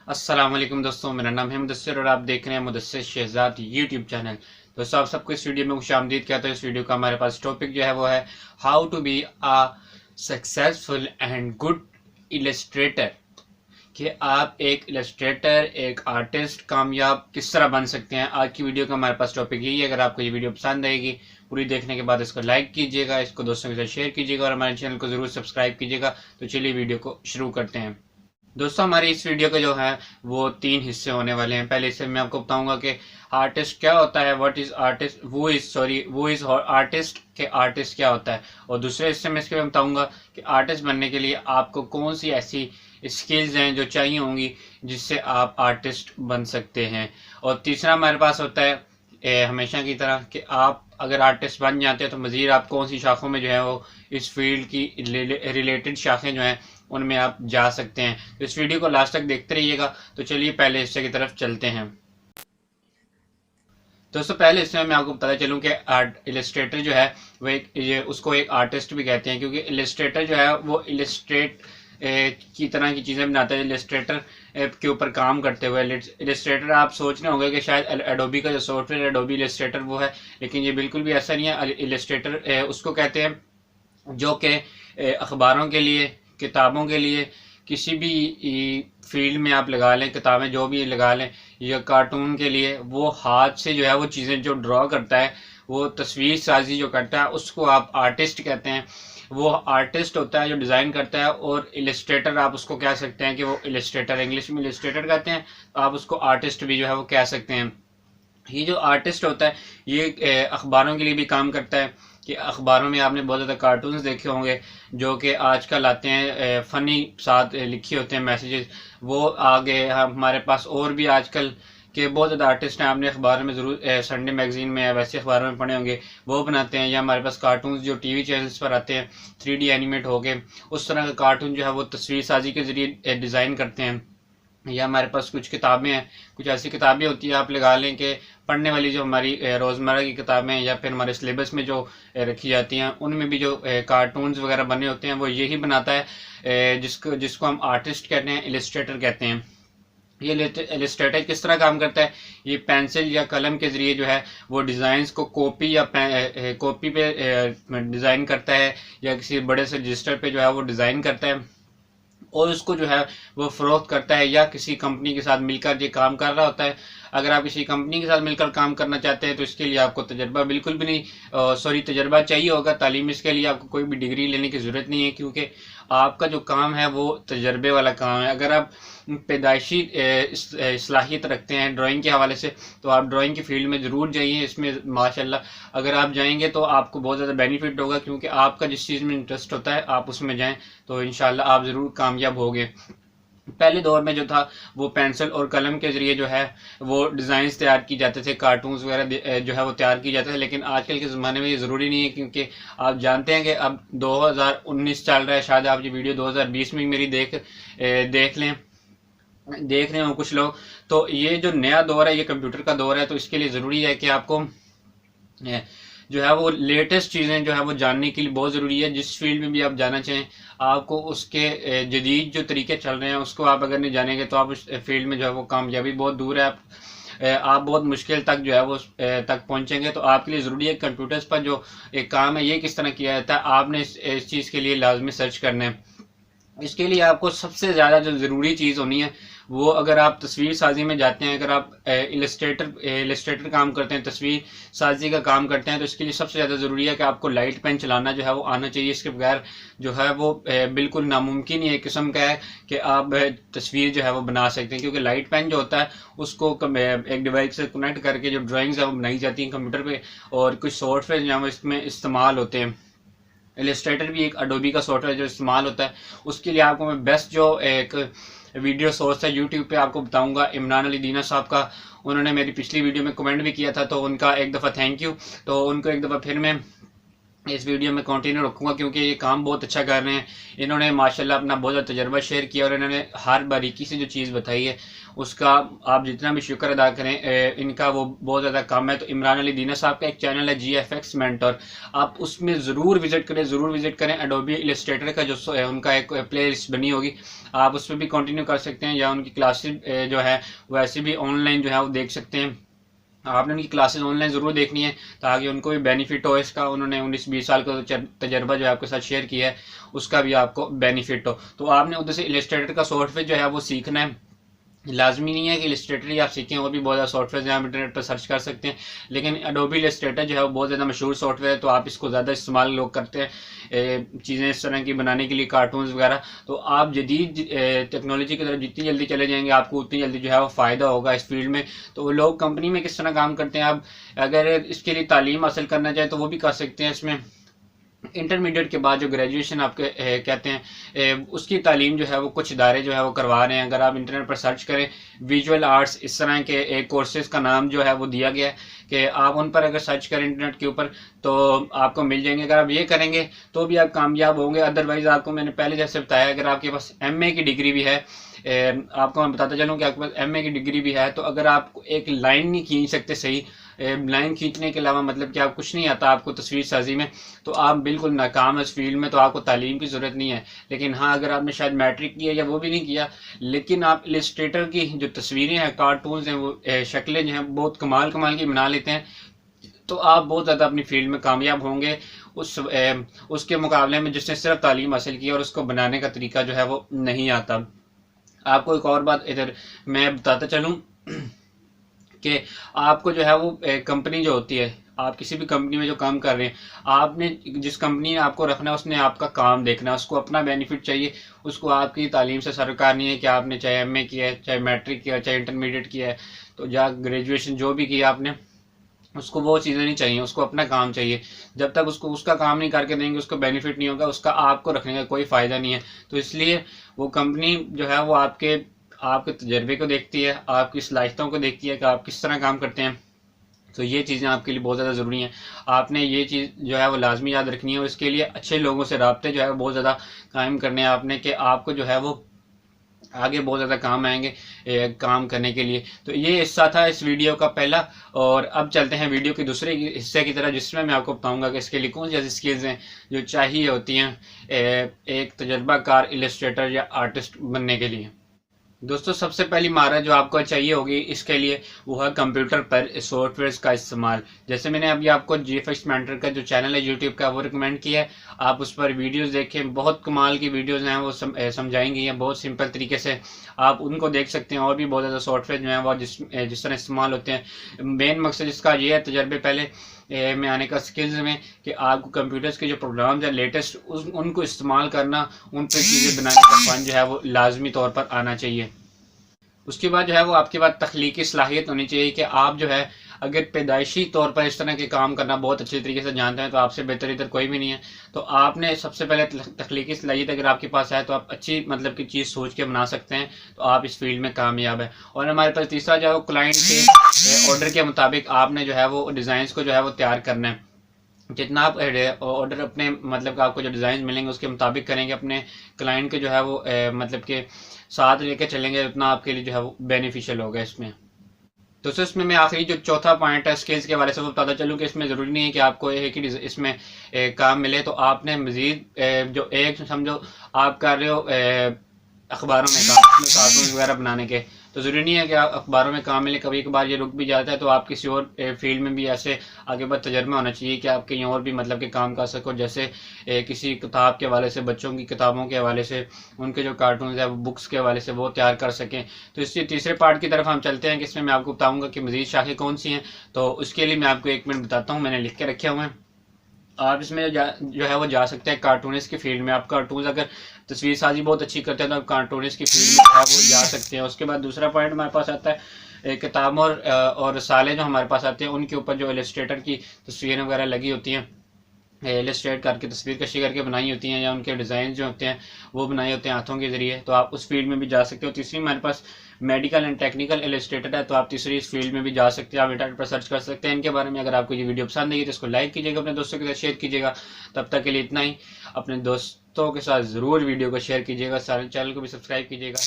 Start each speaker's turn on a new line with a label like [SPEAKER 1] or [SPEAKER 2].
[SPEAKER 1] अस्सलाम वालेकुम दोस्तों, मेरा नाम है मुदस्सिर और आप देख रहे हैं मुदस्सिर शहजाद यूट्यूब चैनल। दोस्तों, आप सबको इस वीडियो में खुशामदीद कहते हैं। इस वीडियो का हमारे पास टॉपिक जो है वो है how to be a successful and good illustrator, कि आप एक इलस्ट्रेटर, एक आर्टिस्ट कामयाब किस तरह बन सकते हैं। आज की वीडियो का हमारे पास टॉपिक यही है। अगर आपको ये वीडियो पसंद आएगी, पूरी देखने के बाद इसको लाइक कीजिएगा, इसको दोस्तों के साथ शेयर कीजिएगा और हमारे चैनल को ज़रूर सब्सक्राइब कीजिएगा। तो चलिए वीडियो को शुरू करते हैं। दोस्तों, हमारे इस वीडियो के जो है वो 3 हिस्से होने वाले हैं। पहले हिस्से में आपको बताऊंगा कि आर्टिस्ट क्या होता है, व्हाट इज आर्टिस्ट, वो इज आर्टिस्ट के आर्टिस्ट क्या होता है। और दूसरे हिस्से में इसके मैं बताऊंगा कि आर्टिस्ट बनने के लिए आपको कौन सी ऐसी स्किल्स हैं जो चाहिए होंगी जिससे आप आर्टिस्ट बन सकते हैं। और तीसरा हमारे पास होता है हमेशा की तरह कि आप अगर आर्टिस्ट बन जाते हैं तो मज़ीद आप कौन सी शाखों में जो है वो इस फील्ड की रिलेटेड शाखें जो हैं उनमें आप जा सकते हैं। तो इस वीडियो को लास्ट तक देखते रहिएगा। तो चलिए पहले हिस्से की तरफ चलते हैं। दोस्तों, पहले हिस्से में मैं आपको बताता चलूं कि इलस्ट्रेटर जो है वो उसको एक आर्टिस्ट भी कहते हैं, क्योंकि इलस्ट्रेटर जो है वो इलस्ट्रेट की तरह की चीज़ें बनाता है। इलस्ट्रेटर के ऊपर काम करते हुए इलस्ट्रेटर आप सोच रहे होंगे कि शायद एडोबी का जो सॉफ्टवेयर एडोबी इलस्ट्रेटर वो है, लेकिन ये बिल्कुल भी ऐसा नहीं है। इलस्ट्रेटर उसको कहते हैं जो कि अखबारों के लिए, किताबों के लिए, किसी भी फील्ड में आप लगा लें, किताबें जो भी लगा लें, या कार्टून के लिए, वो हाथ से जो है वो चीज़ें जो ड्रॉ करता है, वो तस्वीर साजी जो करता है, उसको आप आर्टिस्ट कहते हैं। वो आर्टिस्ट होता है जो डिज़ाइन करता है। और इलस्ट्रेटर आप उसको कह सकते हैं कि वो इलस्ट्रेटर, इंग्लिश में इलस्ट्रेटर कहते हैं, तो आप उसको आर्टिस्ट भी जो है वो कह सकते हैं। ये जो आर्टिस्ट होता है ये अखबारों के लिए भी काम करता है, कि अखबारों में आपने बहुत ज़्यादा कार्टून्स देखे होंगे जो कि आजकल आते हैं, फ़नी साथ लिखे होते हैं मैसेजेस, वो आगे हमारे पास। और भी आजकल के बहुत ज़्यादा आर्टिस्ट हैं, आपने अखबार में ज़रूर संडे मैगजीन में या वैसे अखबारों में पढ़े होंगे, वो बनाते हैं। या हमारे पास कार्टून्स जो टीवी चैनल्स पर आते हैं 3D एनिमेट होके, उस तरह का कार्टून जो है वो तस्वीर साजी के ज़रिए डिज़ाइन करते हैं। या हमारे पास कुछ किताबें हैं, कुछ ऐसी किताबें होती है आप लगा लें कि पढ़ने वाली, जो हमारी रोज़मर्रा की किताबें या फिर हमारे सिलेबस में जो रखी जाती हैं, उनमें भी जो कार्टून्स वगैरह बने होते हैं वो यही बनाता है, जिसको हम आर्टिस्ट कहते हैं, इलस्ट्रेटर कहते हैं। ये इलस्ट्रेटर किस तरह काम करता है, ये पेंसिल या कलम के ज़रिए जो है वो डिज़ाइंस को कॉपी पे डिज़ाइन करता है, या किसी बड़े से रजिस्टर पे जो है वो डिज़ाइन करता है और उसको जो है वो फ़रोख्त करता है, या किसी कंपनी के साथ मिलकर ये काम कर रहा होता है। अगर आप किसी कंपनी के साथ मिलकर काम करना चाहते हैं तो इसके लिए आपको तजर्बा बिल्कुल भी नहीं, तजर्बा चाहिए होगा, तालीम। इसके लिए आपको कोई भी डिग्री लेने की ज़रूरत नहीं है, क्योंकि आपका जो काम है वो तजर्बे वाला काम है। अगर आप पैदाइशी सलाहियत रखते हैं ड्राइंग के हवाले से, तो आप ड्राइंग की फील्ड में ज़रूर जाइए। इसमें माशाल्लाह अगर आप जाएंगे तो आपको बहुत ज़्यादा बेनिफिट होगा, क्योंकि आपका जिस चीज़ में इंटरेस्ट होता है आप उसमें जाएं तो इंशाल्लाह आप ज़रूर कामयाब होंगे। पहले दौर में जो था वो पेंसिल और कलम के ज़रिए जो है वो डिज़ाइंस तैयार की जाते थे, कार्टून्स वगैरह जो है वो तैयार की जाते थे। लेकिन आजकल के ज़माने में ये ज़रूरी नहीं है, क्योंकि आप जानते हैं कि अब 2019 चल रहा है। शायद आप ये वीडियो 2020 में मेरी देख रहे हो कुछ लोग। तो ये जो नया दौर है ये कंप्यूटर का दौर है, तो इसके लिए ज़रूरी है कि आपको जो है वो लेटेस्ट चीज़ें जो है वो जानने के लिए बहुत ज़रूरी है। जिस फील्ड में भी आप जाना चाहें, आपको उसके जदीद जो तरीके चल रहे हैं उसको आप अगर नहीं जानेंगे तो आप उस फील्ड में जो है वो कामयाबी बहुत दूर है। आप बहुत मुश्किल तक जो है वो तक पहुंचेंगे। तो आपके लिए ज़रूरी है कंप्यूटर्स पर जो एक काम है ये किस तरह किया जाता है, आपने इस चीज़ के लिए लाजमी सर्च करना है। इसके लिए आपको सबसे ज़्यादा जो ज़रूरी चीज़ होनी है वो, अगर आप तस्वीर साजी में जाते हैं, अगर आप इलस्ट्रेटर काम करते हैं, तस्वीर साजी का काम करते हैं, तो इसके लिए सबसे ज़्यादा ज़रूरी है कि आपको लाइट पेन चलाना जो है वो आना चाहिए। इसके बगैर जो है वो बिल्कुल नामुमकिन ही एक किस्म का है कि आप तस्वीर जो है वो बना सकते हैं, क्योंकि लाइट पेन जो होता है उसको एक डिवाइस से कनेक्ट करके जो ड्राइंग्स है वो बनाई जाती हैं कंप्यूटर पर, और कुछ सॉफ्टवेयर जो है वो इसमें इस्तेमाल होते हैं। इलस्ट्रेटर भी एक एडोबी का सॉफ्टवेयर जो इस्तेमाल होता है। उसके लिए आपको मैं बेस्ट जो एक वीडियो सोर्स है यूट्यूब पे आपको बताऊंगा, इमरान अली दीना साहब का। उन्होंने मेरी पिछली वीडियो में कमेंट भी किया था, तो उनका एक दफ़ा थैंक यू। तो उनको एक दफ़ा फिर मैं इस वीडियो में कंटिन्यू रखूंगा, क्योंकि ये काम बहुत अच्छा कर रहे हैं। इन्होंने माशाल्लाह अपना बहुत ज़्यादा तजर्बा शेयर किया और इन्होंने हर बारीकी से जो चीज़ बताई है उसका आप जितना भी शुक्र अदा करें, इनका वो बहुत ज़्यादा काम है। तो इमरान अली दीना साहब का एक चैनल है GFX मेंटर, आप उसमें ज़रूर विजिट करें, ज़रूर विजिट करें। एडोबी इलस्ट्रेटर का जो उनका एक प्ले लिस्ट बनी होगी, आप उस पर भी कंटिन्यू कर सकते हैं, या उनकी क्लासेज जो है वैसे भी ऑनलाइन जो है वो देख सकते हैं। आपने उनकी क्लासेस ऑनलाइन ज़रूर देखनी है ताकि उनको भी बेनिफिट हो इसका। उन्होंने 19-20 साल का तजर्बा जो है आपके साथ शेयर किया है, उसका भी आपको बेनिफिट हो। तो आपने उधर से इलस्ट्रेटर का सॉफ्टवेयर जो है वो सीखना है। लाजमी नहीं है कि इलस्ट्रेटर ही आप सीखें, और भी बहुत ज़्यादा सॉफ्टवेयर हैं, आप इंटरनेट पर सर्च कर सकते हैं। लेकिन एडोबी इलस्ट्रेटर जो है वो बहुत ज़्यादा मशहूर सॉफ्टवेयर है, तो आप इसको ज़्यादा इस्तेमाल लोग करते हैं चीज़ें इस तरह की बनाने के लिए, कार्टून्स वगैरह। तो आप जदीद टेक्नोलॉजी की तरफ जितनी जल्दी चले जाएंगे, आपको उतनी जल्दी जो है वो फ़ायदा होगा इस फील्ड में। तो वो लोग कंपनी में किस तरह काम करते हैं, आप अगर इसके लिए तालीम हासिल करना चाहें तो वो भी कर सकते हैं। इसमें इंटरमीडिएट के बाद जो ग्रेजुएशन आपके कहते हैं, उसकी तालीम जो है वो कुछ इदारे जो है वो करवा रहे हैं। अगर आप इंटरनेट पर सर्च करें विजुअल आर्ट्स, इस तरह के एक कोर्सेज का नाम जो है वो दिया गया है कि आप उन पर अगर सर्च करें इंटरनेट के ऊपर तो आपको मिल जाएंगे। अगर आप ये करेंगे तो भी आप कामयाब होंगे। अदरवाइज आपको मैंने पहले जैसे बताया, अगर आपके पास MA की डिग्री भी है, आपको मैं बताता चलूँ कि आपके पास MA की डिग्री भी है, तो अगर आप एक लाइन नहीं खींच सकते सही, लाइन खींचने के अलावा मतलब कि आप कुछ नहीं आता आपको तस्वीर साजी में, तो आप बिल्कुल नाकाम है इस फील्ड में। तो आपको तालीम की ज़रूरत नहीं है। लेकिन हाँ, अगर आपने शायद मैट्रिक किया या वो भी नहीं किया, लेकिन आप इलस्ट्रेटर की जो तस्वीरें हैं, कार्टून्स हैं, वो शक्लें जो हैं बहुत कमाल कमाल की बना लेते हैं, तो आप बहुत ज़्यादा अपनी फील्ड में कामयाब होंगे उसके मुकाबले में जिसने सिर्फ तालीम हासिल की और उसको बनाने का तरीका जो है वो नहीं आता। आपको एक और बात इधर मैं बताता चलूँ कि आपको जो है वो कंपनी जो होती है, आप किसी भी कंपनी में जो काम कर रहे हैं, आपने जिस कंपनी ने आपको रखना है उसने आपका काम देखना है, उसको अपना बेनिफिट चाहिए। उसको आपकी तालीम से सरोकार नहीं है कि आपने चाहे MA किया है, चाहे मैट्रिक किया है, चाहे इंटरमीडिएट किया है, तो या ग्रेजुएशन जो भी किया आपने, उसको वो चीज़ें नहीं चाहिए, उसको अपना काम चाहिए। जब तक उसको उसका काम नहीं करके देंगे, उसको बेनिफिट नहीं होगा, उसका आपको रखने का कोई फ़ायदा नहीं है। तो इसलिए वो कंपनी जो है वो आपके आपके तजर्बे को देखती है, आपकी सलाहियतों को देखती है कि आप किस तरह काम करते हैं। तो ये चीज़ें आपके लिए बहुत ज़्यादा ज़रूरी हैं। आपने ये चीज़ जो है वो लाजमी याद रखनी है, और इसके लिए अच्छे लोगों से राब्ते जो है वो बहुत ज़्यादा कायम करने हैं आपने, कि आपको जो है वो आगे बहुत ज़्यादा काम आएंगे काम करने के लिए। तो ये हिस्सा था इस वीडियो का पहला, और अब चलते हैं वीडियो के दूसरे हिस्से की तरफ, जिसमें मैं आपको बताऊंगा कि इसके लिए कौन सी ऐसी स्किल्स हैं जो चाहिए होती हैं एक तजर्बाकार इलस्ट्रेटर या आर्टिस्ट बनने के लिए। दोस्तों, सबसे पहली महारत जो आपको चाहिए होगी इसके लिए वो है कंप्यूटर पर सॉफ्टवेयर्स का इस्तेमाल। जैसे मैंने अभी आपको GFX मेंटर का जो चैनल है यूट्यूब का वो रिकमेंड किया है, आप उस पर वीडियोस देखें, बहुत कमाल की वीडियोस हैं, वो समझाएंगी हैं बहुत सिंपल तरीके से, आप उनको देख सकते हैं। और भी बहुत ज़्यादा सॉफ्टवेयर जो हैं वो जिस तरह इस्तेमाल होते हैं। मेन मकसद इसका ये है तजर्बे पहले में आने का, स्किल्स में, कि आपको कंप्यूटर्स के जो प्रोग्राम्स हैं लेटेस्ट उनको इस्तेमाल करना, उन पर चीज़ें बनाने का फन जो है वो लाजमी तौर पर आना चाहिए। उसके बाद जो है वो आपके पास तख्लीकी सलाहियत होनी चाहिए कि आप जो है अगर पैदाइशी तौर पर इस तरह के काम करना बहुत अच्छे तरीके से जानते हैं तो आपसे बेहतर इधर कोई भी नहीं है। तो आपने सबसे पहले तख्लीकी सलाहियत अगर आपके पास है तो आप अच्छी मतलब की चीज़ सोच के बना सकते हैं, तो आप इस फील्ड में कामयाब है। और हमारे पास तीसरा जो है वो क्लाइंट के ऑर्डर के मुताबिक आपने जो है वो डिज़ाइंस को जो है वो तैयार करना है। जितना आप ऑर्डर अपने मतलब कि आपको जो डिज़ाइन मिलेंगे उसके मुताबिक करेंगे, अपने क्लाइंट के जो है वो मतलब के साथ लेके चलेंगे, उतना आपके लिए जो है वो बेनिफिशियल होगा इसमें। तो सर इसमें मैं आखिरी जो चौथा पॉइंट है स्किल्स के वाले से वो बताता चलूँ कि इसमें ज़रूरी नहीं है कि आपको एक ही इसमें काम मिले, तो आपने मज़ीद जो एक समझो आप कर रहे हो अखबारों में काम, उसमें कार्टून वगैरह बनाने के, तो ज़रूरी नहीं है कि आप अखबारों में काम मिले, कभी कभार ये रुक भी जाता है। तो आप किसी और फील्ड में भी ऐसे आगे बढ़ तजर्बा होना चाहिए कि आप कहीं और भी मतलब के काम कर सको। जैसे किसी किताब के हवाले से, बच्चों की किताबों के हवाले से, उनके जो कार्टून है वो बुक्स के हवाले से वो तैयार कर सकें। तो इससे तीसरे पार्ट की तरफ हम चलते हैं कि इसमें मैं आपको बताऊँगा कि मज़ीद शाखें कौन सी हैं। तो उसके लिए मैं आपको 1 मिनट बताता हूँ, मैंने लिख के रखे हुए हैं। आप इसमें जो है वो जा सकते हैं कार्टूनिस्ट की फील्ड में। आप कार्टून अगर तस्वीर साजी बहुत अच्छी करते हैं तो आप कार्टूनिस्ट की फील्ड में जो है वो जा सकते हैं। उसके बाद दूसरा पॉइंट हमारे पास आता है किताबों और रसाले जो हमारे पास आते हैं उनके ऊपर जो इलस्ट्रेटर की तस्वीरें वगैरह लगी होती हैं, इलस्ट्रेट करके तस्वीर कशी करके बनाई होती हैं, या उनके डिज़ाइन जो होते हैं वो बनाए होते हैं हाथों के ज़रिए, तो आप उस फील्ड में भी जा सकते हो। तीसरी हमारे पास मेडिकल एंड टेक्निकल इलस्ट्रेटर है, तो आप तीसरी इस फील्ड में भी जा सकते हैं, आप इंटरनेट पर सर्च कर सकते हैं इनके बारे में। अगर आपको ये वीडियो पसंद आई तो इसको लाइक कीजिएगा, अपने दोस्तों के साथ शेयर कीजिएगा। तब तक के लिए इतना ही, अपने दोस्तों के साथ ज़रूर वीडियो को शेयर कीजिएगा, सारे चैनल को भी सब्सक्राइब कीजिएगा।